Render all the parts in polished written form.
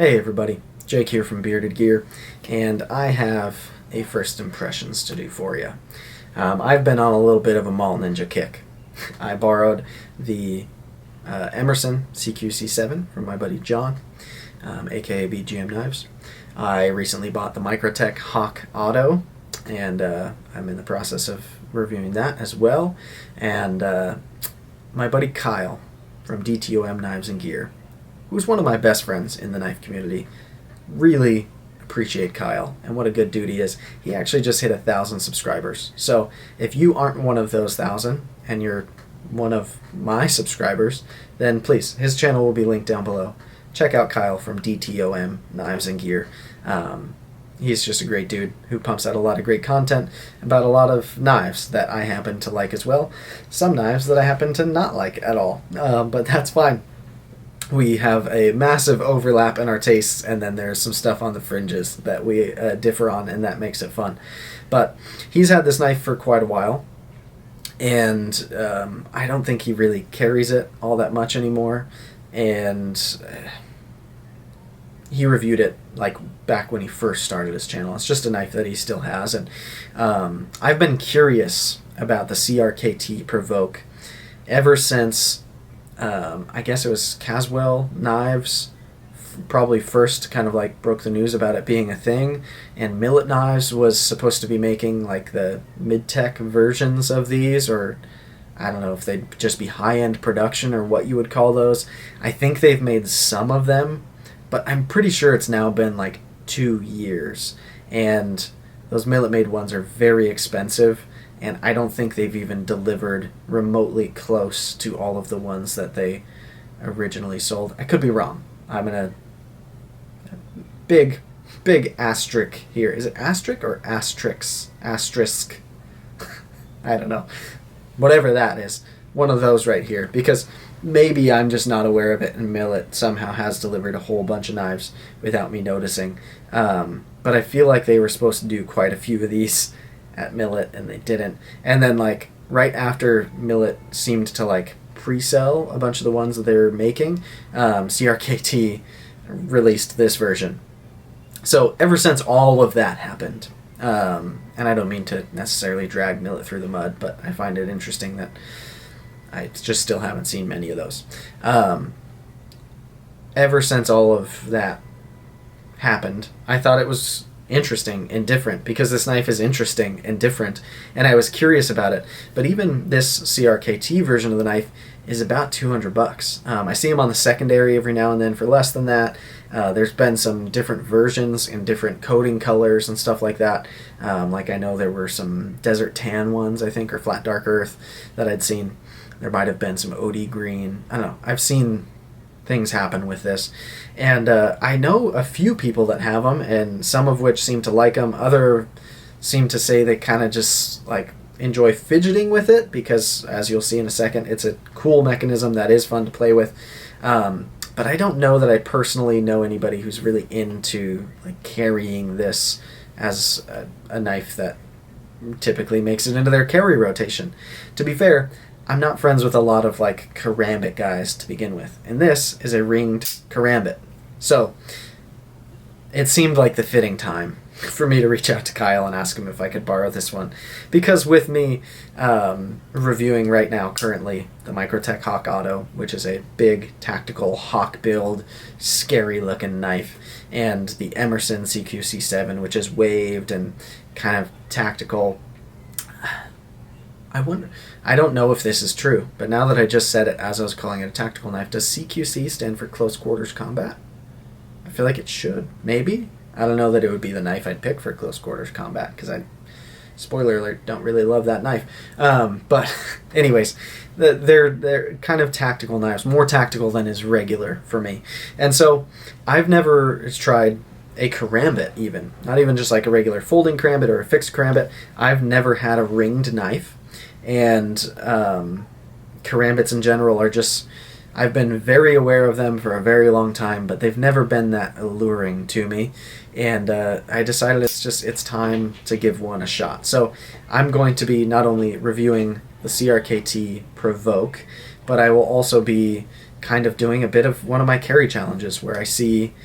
Hey everybody, Jake here from Bearded Gear, and I have a first impressions to do for you. I've been on a little bit of a mall ninja kick. I borrowed the Emerson CQC7 from my buddy John, aka DTOM Knives. I recently bought the Microtech Hawk Auto, and I'm in the process of reviewing that as well. And my buddy Kyle from DTOM Knives And Gear, who's one of my best friends in the knife community. Really appreciate Kyle and what a good dude he is. He actually just hit 1,000 subscribers. So if you aren't one of those 1,000 and you're one of my subscribers, then please, his channel will be linked down below. Check out Kyle from DTOM Knives And Gear. He's just a great dude who pumps out a lot of great content about a lot of knives that I happen to like as well. Some knives that I happen to not like at all, but that's fine. We have a massive overlap in our tastes, and then there's some stuff on the fringes that we differ on, and that makes it fun. But he's had this knife for quite a while, and I don't think he really carries it all that much anymore. And he reviewed it like back when he first started his channel. It's just a knife that he still has, and I've been curious about the CRKT Provoke ever since. I guess it was Caswell Knives probably first kind of like broke the news about it being a thing, and Millet Knives was supposed to be making like the mid-tech versions of these, or I don't know if they'd just be high-end production or what you would call those. I think they've made some of them, but I'm pretty sure it's now been like 2 years, and those Millet-made ones are very expensive. And I don't think they've even delivered remotely close to all of the ones that they originally sold. I could be wrong. I'm in a big asterisk here. Is it asterisk or asterisk? Asterisk. I don't know. Whatever that is. One of those right here. Because maybe I'm just not aware of it, and Millet somehow has delivered a whole bunch of knives without me noticing. But I feel like they were supposed to do quite a few of these at Millet, and they didn't. And then like right after Millet seemed to like pre-sell a bunch of the ones that they were making, CRKT released this version. So ever since all of that happened, and I don't mean to necessarily drag Millet through the mud, but I find it interesting that I just still haven't seen many of those. Ever since all of that happened, I thought it was interesting and different, because this knife is interesting and different, and I was curious about it. But even this CRKT version of the knife is about $200. I see them on the secondary every now and then for less than that. There's been some different versions in different coating colors and stuff like that. Like I know there were some desert tan ones, I think, or flat dark earth that I'd seen. There might have been some OD green. I don't know. I've seen things happen with this, and I know a few people that have them, and some of which seem to like them. Other seem to say they kind of just like enjoy fidgeting with it, because as you'll see in a second, it's a cool mechanism that is fun to play with. But I don't know that I personally know anybody who's really into like carrying this as a knife that typically makes it into their carry rotation. To be fair, I'm not friends with a lot of like karambit guys to begin with, and this is a ringed karambit. So it seemed like the fitting time for me to reach out to Kyle and ask him if I could borrow this one, because with me reviewing right now currently the Microtech Hawk Auto, which is a big tactical hawk build, scary looking knife, and the Emerson CQC7, which is waved and kind of tactical. I don't know if this is true, but now that I just said it as I was calling it a tactical knife, does CQC stand for close quarters combat? I feel like it should. Maybe? I don't know that it would be the knife I'd pick for close quarters combat, because I, spoiler alert, don't really love that knife. But anyways, they're kind of tactical knives, more tactical than is regular for me. And so I've never tried a karambit even, not even just like a regular folding karambit or a fixed karambit. I've never had a ringed knife. And karambits in general are just, I've been very aware of them for a very long time, but they've never been that alluring to me. And I decided it's time to give one a shot. So I'm going to be not only reviewing the CRKT Provoke, but I will also be kind of doing a bit of one of my carry challenges where I see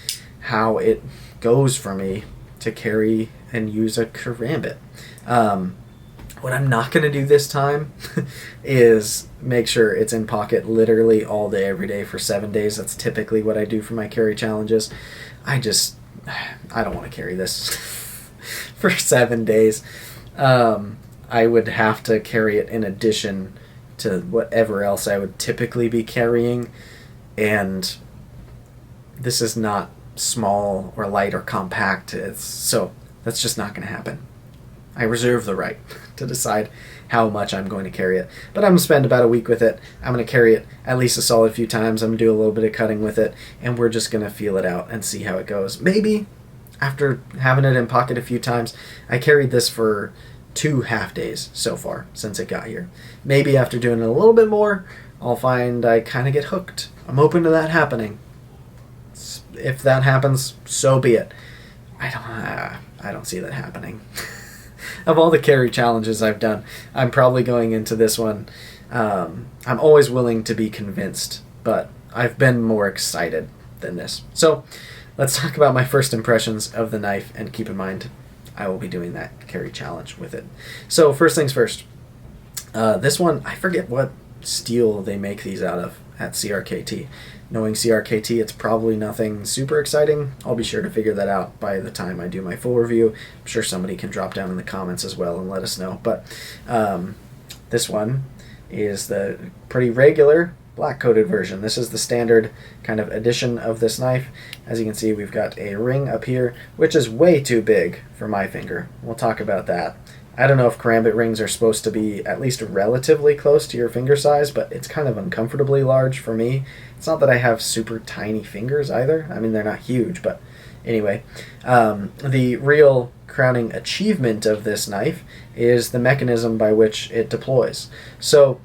how it goes for me to carry and use a karambit. What I'm not going to do this time is make sure it's in pocket literally all day, every day for 7 days. That's typically what I do for my carry challenges. I don't want to carry this for 7 days. I would have to carry it in addition to whatever else I would typically be carrying. And this is not small or light or compact. So that's just not going to happen. I reserve the right to decide how much I'm going to carry it. But I'm going to spend about a week with it. I'm going to carry it at least a solid few times. I'm going to do a little bit of cutting with it, and we're just going to feel it out and see how it goes. Maybe after having it in pocket a few times, I carried this for 2 half days so far since it got here. Maybe after doing it a little bit more, I'll find I kind of get hooked. I'm open to that happening. If that happens, so be it. I don't see that happening. Of all the carry challenges I've done, I'm probably going into this one. I'm always willing to be convinced, but I've been more excited than this. So let's talk about my first impressions of the knife, and keep in mind I will be doing that carry challenge with it. So first things first. This one, I forget what steel they make these out of at CRKT. Knowing CRKT, it's probably nothing super exciting. I'll be sure to figure that out by the time I do my full review. I'm sure somebody can drop down in the comments as well and let us know. But this one is the pretty regular black-coated version. This is the standard kind of edition of this knife. As you can see, we've got a ring up here, which is way too big for my finger. We'll talk about that. I don't know if karambit rings are supposed to be at least relatively close to your finger size, but it's kind of uncomfortably large for me. It's not that I have super tiny fingers either. I mean, they're not huge, but anyway. The real crowning achievement of this knife is the mechanism by which it deploys. So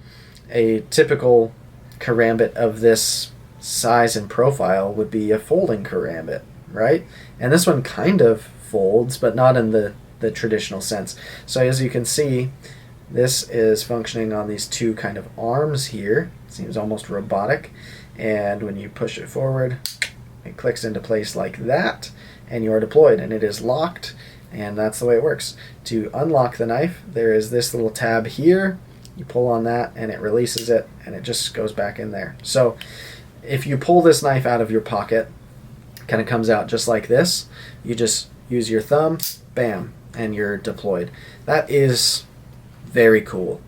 a typical karambit of this size and profile would be a folding karambit, right? And this one kind of folds, but not in the traditional sense. So as you can see, this is functioning on these two kind of arms here. It seems almost robotic. And when you push it forward, it clicks into place like that, and you are deployed, and it is locked, and that's the way it works. To unlock the knife, there is this little tab here. You pull on that, and it releases it, and it just goes back in there. So if you pull this knife out of your pocket, it kind of comes out just like this. You just use your thumb, bam, and you're deployed. That is very cool.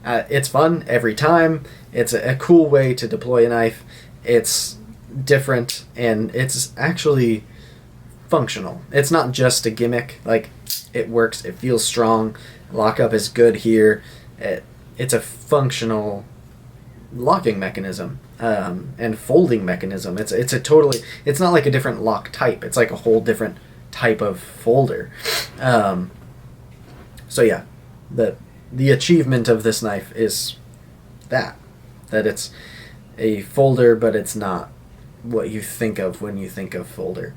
It's fun every time. It's a cool way to deploy a knife. It's different, and it's actually functional. It's not just a gimmick. Like, it works. It feels strong. Lockup is good here. It's a functional locking mechanism and folding mechanism. It's not like a different lock type. It's like a whole different type of folder. So yeah, the achievement of this knife is that it's a folder, but it's not what you think of when you think of folder.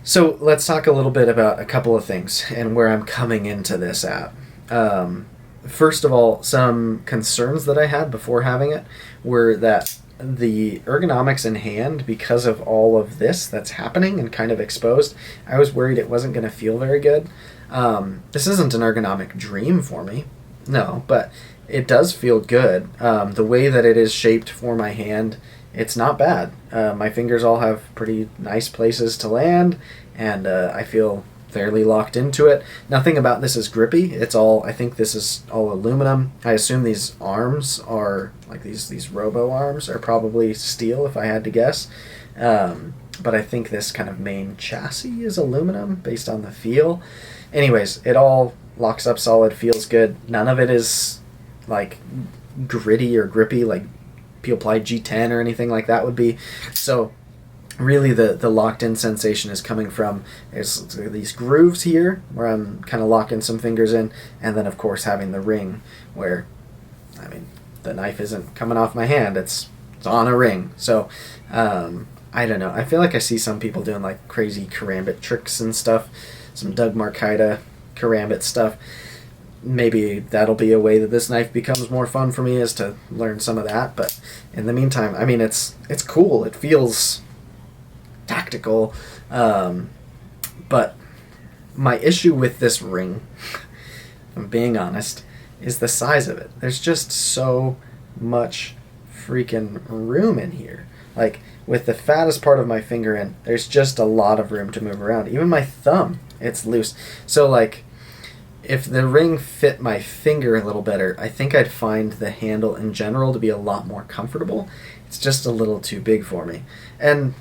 So let's talk a little bit about a couple of things and where I'm coming into this at. First of all, some concerns that I had before having it were that the ergonomics in hand, because of all of this that's happening and kind of exposed, I was worried it wasn't going to feel very good. This isn't an ergonomic dream for me, no, but it does feel good. The way that it is shaped for my hand, it's not bad. My fingers all have pretty nice places to land, and I feel fairly locked into it. Nothing about this is grippy. I think this is all aluminum. I assume these arms are, like these robo arms, are probably steel if I had to guess. But I think this kind of main chassis is aluminum based on the feel. Anyways, it all locks up solid, feels good. None of it is like gritty or grippy like Peel Ply G10 or anything like that would be. So really the locked in sensation is coming from these grooves here where I'm kind of locking some fingers in, and then of course having the ring where, I mean, the knife isn't coming off my hand, it's on a ring. So I don't know, I feel like I see some people doing like crazy karambit tricks and stuff, some Doug Marcaida karambit stuff. Maybe that'll be a way that this knife becomes more fun for me, is to learn some of that. But in the meantime, I mean, it's cool. It feels tactical. But my issue with this ring, if I'm being honest, is the size of it. There's just so much freaking room in here. Like, with the fattest part of my finger in, there's just a lot of room to move around. Even my thumb, it's loose. So, like, if the ring fit my finger a little better, I think I'd find the handle in general to be a lot more comfortable. It's just a little too big for me. And,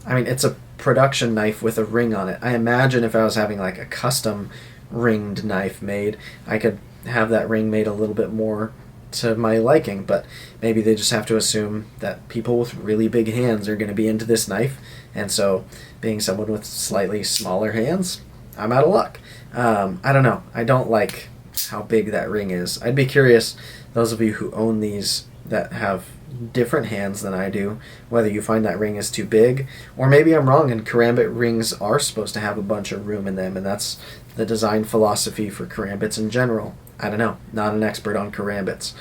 I mean, it's a production knife with a ring on it. I imagine if I was having, like, a custom ringed knife made, I could have that ring made a little bit more to my liking, but maybe they just have to assume that people with really big hands are going to be into this knife, and so being someone with slightly smaller hands, I'm out of luck. I don't know. I don't like how big that ring is. I'd be curious, those of you who own these that have different hands than I do, whether you find that ring is too big, or maybe I'm wrong and karambit rings are supposed to have a bunch of room in them, and that's the design philosophy for karambits in general. I don't know. Not an expert on karambits.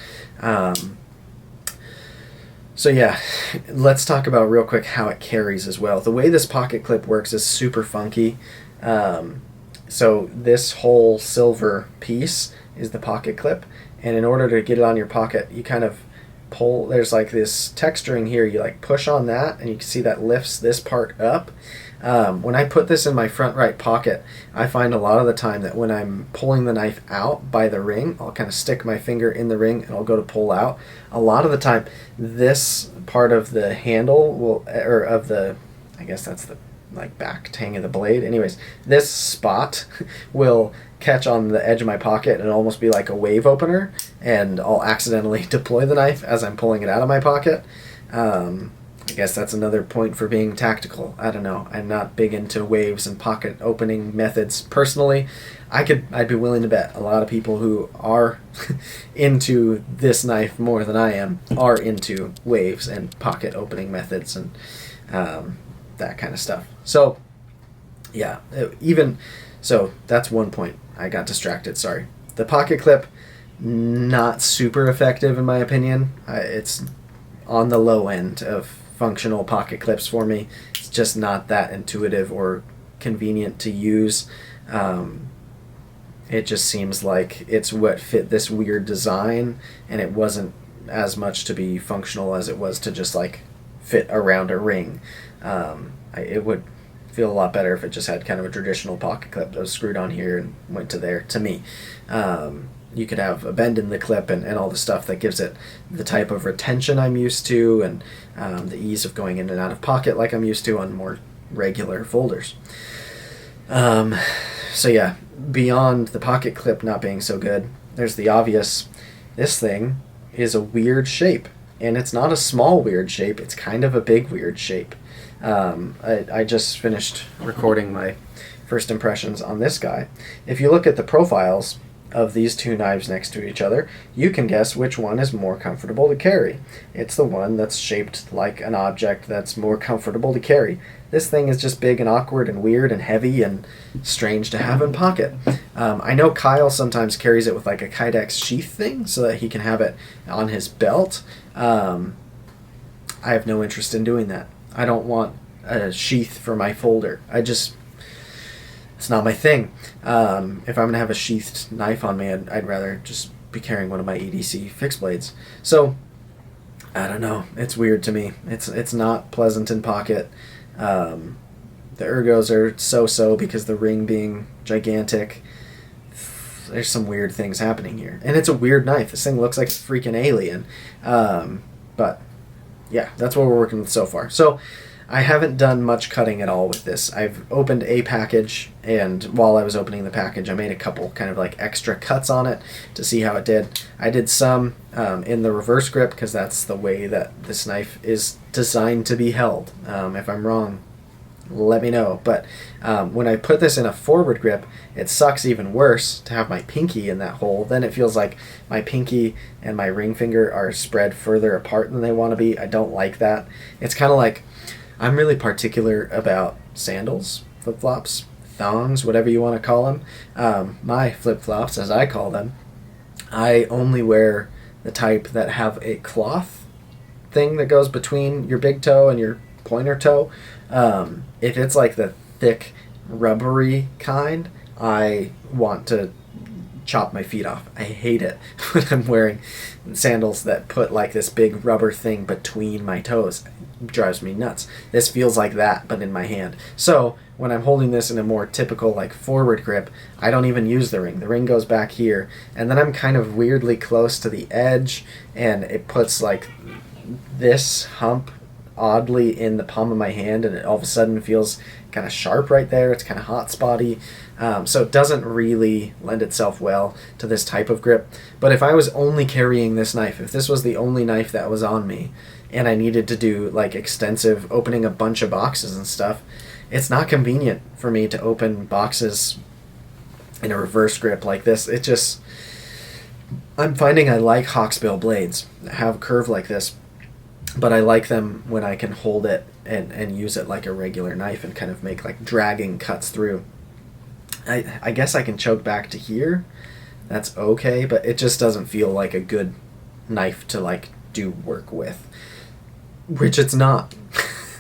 So yeah, let's talk about real quick how it carries as well. The way this pocket clip works is super funky. So this whole silver piece is the pocket clip, and in order to get it on your pocket, you kind of pull, there's like this texturing here, you like push on that, and you can see that lifts this part up. When I put this in my front right pocket, I find a lot of the time that when I'm pulling the knife out by the ring, I'll kind of stick my finger in the ring and I'll go to pull out. A lot of the time, this part of the handle will, or of the, I guess that's the like back tang of the blade. Anyways, this spot will catch on the edge of my pocket and almost be like a wave opener, and I'll accidentally deploy the knife as I'm pulling it out of my pocket. I guess that's another point for being tactical. I don't know. I'm not big into waves and pocket opening methods personally. I'd be willing to bet a lot of people who are into this knife more than I am are into waves and pocket opening methods and that kind of stuff. So yeah, so that's one point. I got distracted, sorry. The pocket clip, not super effective in my opinion. It's on the low end of functional pocket clips for me. It's just not that intuitive or convenient to use. It just seems like it's what fit this weird design, and it wasn't as much to be functional as it was to just like fit around a ring. It would feel a lot better if it just had kind of a traditional pocket clip that was screwed on here and went to there, to me. You could have a bend in the clip and all the stuff that gives it the type of retention I'm used to, and the ease of going in and out of pocket like I'm used to on more regular folders. So yeah, beyond the pocket clip not being so good, there's the obvious, this thing is a weird shape, and it's not a small weird shape, it's kind of a big weird shape. I just finished recording my first impressions on this guy. If you look at the profiles of these two knives next to each other, you can guess which one is more comfortable to carry. It's the one that's shaped like an object that's more comfortable to carry. This thing is just big and awkward and weird and heavy and strange to have in pocket. I know Kyle sometimes carries it with like a Kydex sheath thing so that he can have it on his belt. I have no interest in doing that. I don't want a sheath for my folder. It's not my thing. If I'm going to have a sheathed knife on me, I'd rather just be carrying one of my EDC fixed blades. So, I don't know. It's weird to me. It's not pleasant in pocket. The ergos are so-so because the ring being gigantic. There's some weird things happening here. And it's a weird knife. This thing looks like a freaking alien. But, yeah, that's what we're working with so far. So, I haven't done much cutting at all with this. I've opened a package, and while I was opening the package, I made a couple kind of like extra cuts on it to see how it did. I did some in the reverse grip because that's the way that this knife is designed to be held. If I'm wrong, let me know. But when I put this in a forward grip, it sucks even worse to have my pinky in that hole. Then it feels like my pinky and my ring finger are spread further apart than they want to be. I don't like that. It's kind of like, I'm really particular about sandals, flip-flops, thongs, whatever you want to call them. My flip-flops, as I call them, I only wear the type that have a cloth thing that goes between your big toe and your pointer toe. If it's like the thick, rubbery kind, I want to chop my feet off. I hate it when I'm wearing sandals that put like this big rubber thing between my toes. It drives me nuts. This feels like that, but in my hand. So when I'm holding this in a more typical like forward grip, I don't even use the ring. The ring goes back here, and then I'm kind of weirdly close to the edge, and it puts like this hump oddly in the palm of my hand, and it all of a sudden feels kind of sharp right there. It's kind of hot spotty. So it doesn't really lend itself well to this type of grip. But if I was only carrying this knife, if this was the only knife that was on me, and I needed to do like extensive opening a bunch of boxes and stuff, it's not convenient for me to open boxes in a reverse grip like this. It just, I'm finding I like hawksbill blades that have a curve like this, but I like them when I can hold it and use it like a regular knife and kind of make like dragging cuts through. I guess I can choke back to here. That's okay, but it just doesn't feel like a good knife to like do work with, which it's not.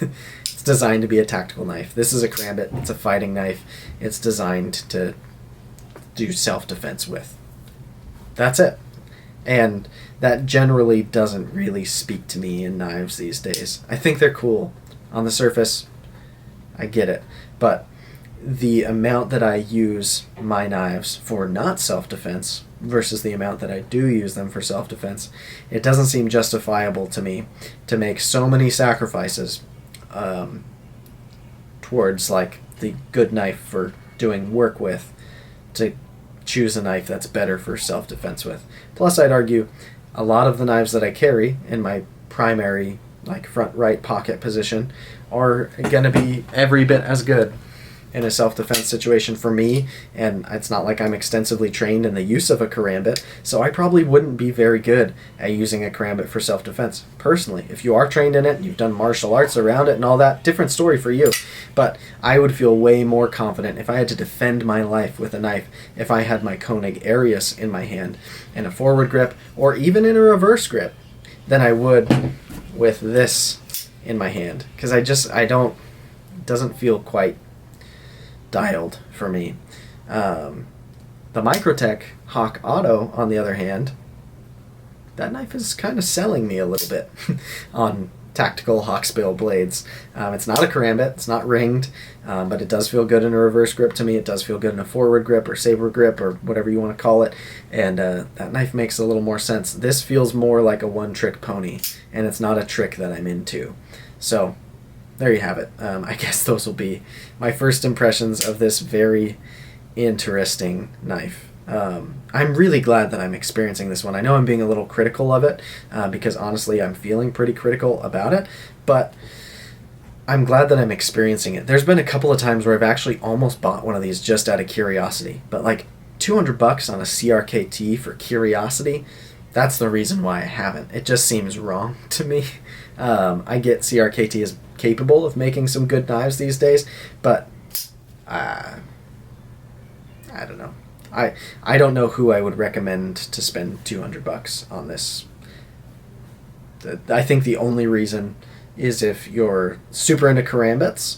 It's designed to be a tactical knife. This is a karambit. It's a fighting knife. It's designed to do self-defense with. That's it. And that generally doesn't really speak to me in knives these days. I think they're cool. On the surface, I get it. But the amount that I use my knives for not self-defense versus the amount that I do use them for self-defense, it doesn't seem justifiable to me to make so many sacrifices towards like the good knife for doing work with to choose a knife that's better for self-defense with. Plus, I'd argue a lot of the knives that I carry in my primary like front right pocket position are going to be every bit as good in a self-defense situation for me, and it's not like I'm extensively trained in the use of a karambit, so I probably wouldn't be very good at using a karambit for self-defense. Personally, if you are trained in it, and you've done martial arts around it and all that, different story for you. But I would feel way more confident if I had to defend my life with a knife if I had my Koenig Arius in my hand in a forward grip or even in a reverse grip than I would with this in my hand, because it doesn't feel quite dialed for me. The Microtech Hawk Auto, on the other hand, that knife is kind of selling me a little bit on tactical hawksbill blades. It's not a karambit, it's not ringed, but it does feel good in a reverse grip to me. It does feel good in a forward grip or saber grip or whatever you want to call it, and that knife makes a little more sense. This feels more like a one-trick pony, and it's not a trick that I'm into. So there you have it. I guess those will be my first impressions of this very interesting knife. I'm really glad that I'm experiencing this one. I know I'm being a little critical of it because honestly I'm feeling pretty critical about it, but I'm glad that I'm experiencing it. There's been a couple of times where I've actually almost bought one of these just out of curiosity, but like $200 on a CRKT for curiosity, that's the reason why I haven't. It just seems wrong to me. I get CRKT is capable of making some good knives these days, but I don't know. I don't know who I would recommend to spend $200 on this. I think the only reason is if you're super into karambits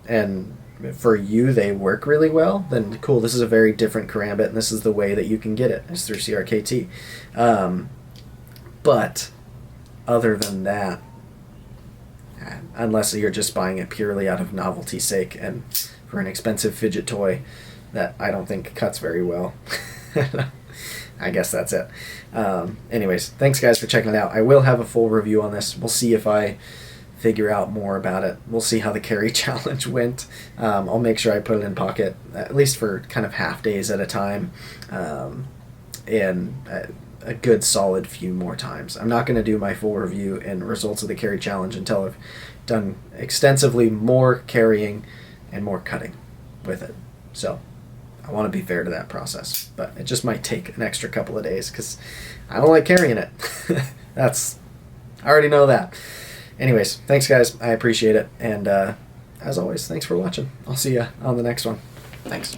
and for you they work really well, then cool, this is a very different karambit and this is the way that you can get it, is through CRKT. But other than that, unless you're just buying it purely out of novelty's sake and for an expensive fidget toy that I don't think cuts very well, I guess that's it. Anyways, thanks guys for checking it out. I will have a full review on this. We'll see if I figure out more about it. We'll see how the carry challenge went. I'll make sure I put it in pocket, at least for kind of half days at a time, and a good solid few more times. I'm not going to do my full review and results of the carry challenge until I've done extensively more carrying and more cutting with it. So I want to be fair to that process, but it just might take an extra couple of days because I don't like carrying it. I already know that. Anyways, thanks guys. I appreciate it. And as always, thanks for watching. I'll see you on the next one. Thanks.